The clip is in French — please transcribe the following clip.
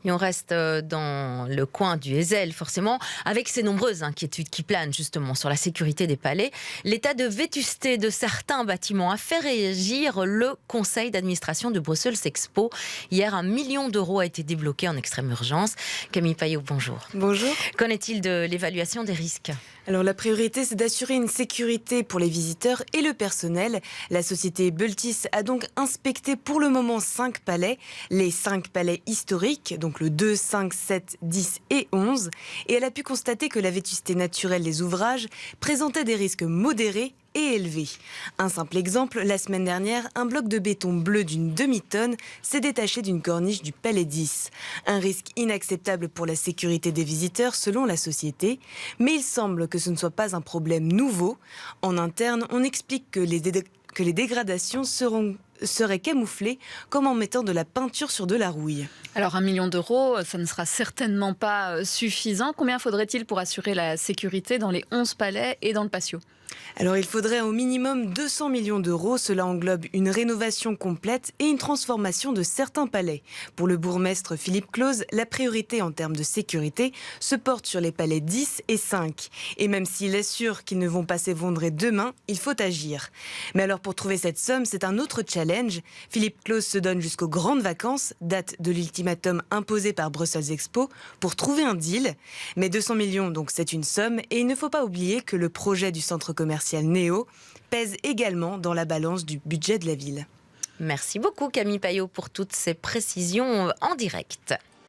Et on reste dans le coin du Heysel, forcément, avec ces nombreuses inquiétudes qui planent justement sur la sécurité des palais. L'état de vétusté de certains bâtiments a fait réagir le conseil d'administration de Brussels Expo. Hier, 1 million d'euros a été débloqué en extrême urgence. Camille Payot, bonjour. Bonjour. Qu'en est-il de l'évaluation des risques ? Alors la priorité, c'est d'assurer une sécurité pour les visiteurs et le personnel. La société Bultis a donc inspecté pour le moment 5 palais, les 5 palais historiques, donc le 2, 5, 7, 10 et 11. Et elle a pu constater que la vétusté naturelle des ouvrages présentait des risques modérés et élevé. Un simple exemple, la semaine dernière, un bloc de béton bleu d'une demi-tonne s'est détaché d'une corniche du Palais 10. Un risque inacceptable pour la sécurité des visiteurs selon la société, mais il semble que ce ne soit pas un problème nouveau. En interne, on explique que les dégradations seraient camouflées comme en mettant de la peinture sur de la rouille. Alors 1 million d'euros, ça ne sera certainement pas suffisant. Combien faudrait-il pour assurer la sécurité dans les 11 palais et dans le patio ? Alors il faudrait au minimum 200 millions d'euros. Cela englobe une rénovation complète et une transformation de certains palais. Pour le bourgmestre Philippe Claus, la priorité en termes de sécurité se porte sur les palais 10 et 5. Et même s'il assure qu'ils ne vont pas s'effondrer demain, il faut agir. Mais alors pour trouver cette somme, c'est un autre challenge. Philippe Claus se donne jusqu'aux grandes vacances, date de l'ultimatum imposé par Brussels Expo, pour trouver un deal. Mais 200 millions, donc c'est une somme. Et il ne faut pas oublier que le projet du centre commercial Néo pèse également dans la balance du budget de la ville. Merci beaucoup Camille Payot pour toutes ces précisions en direct.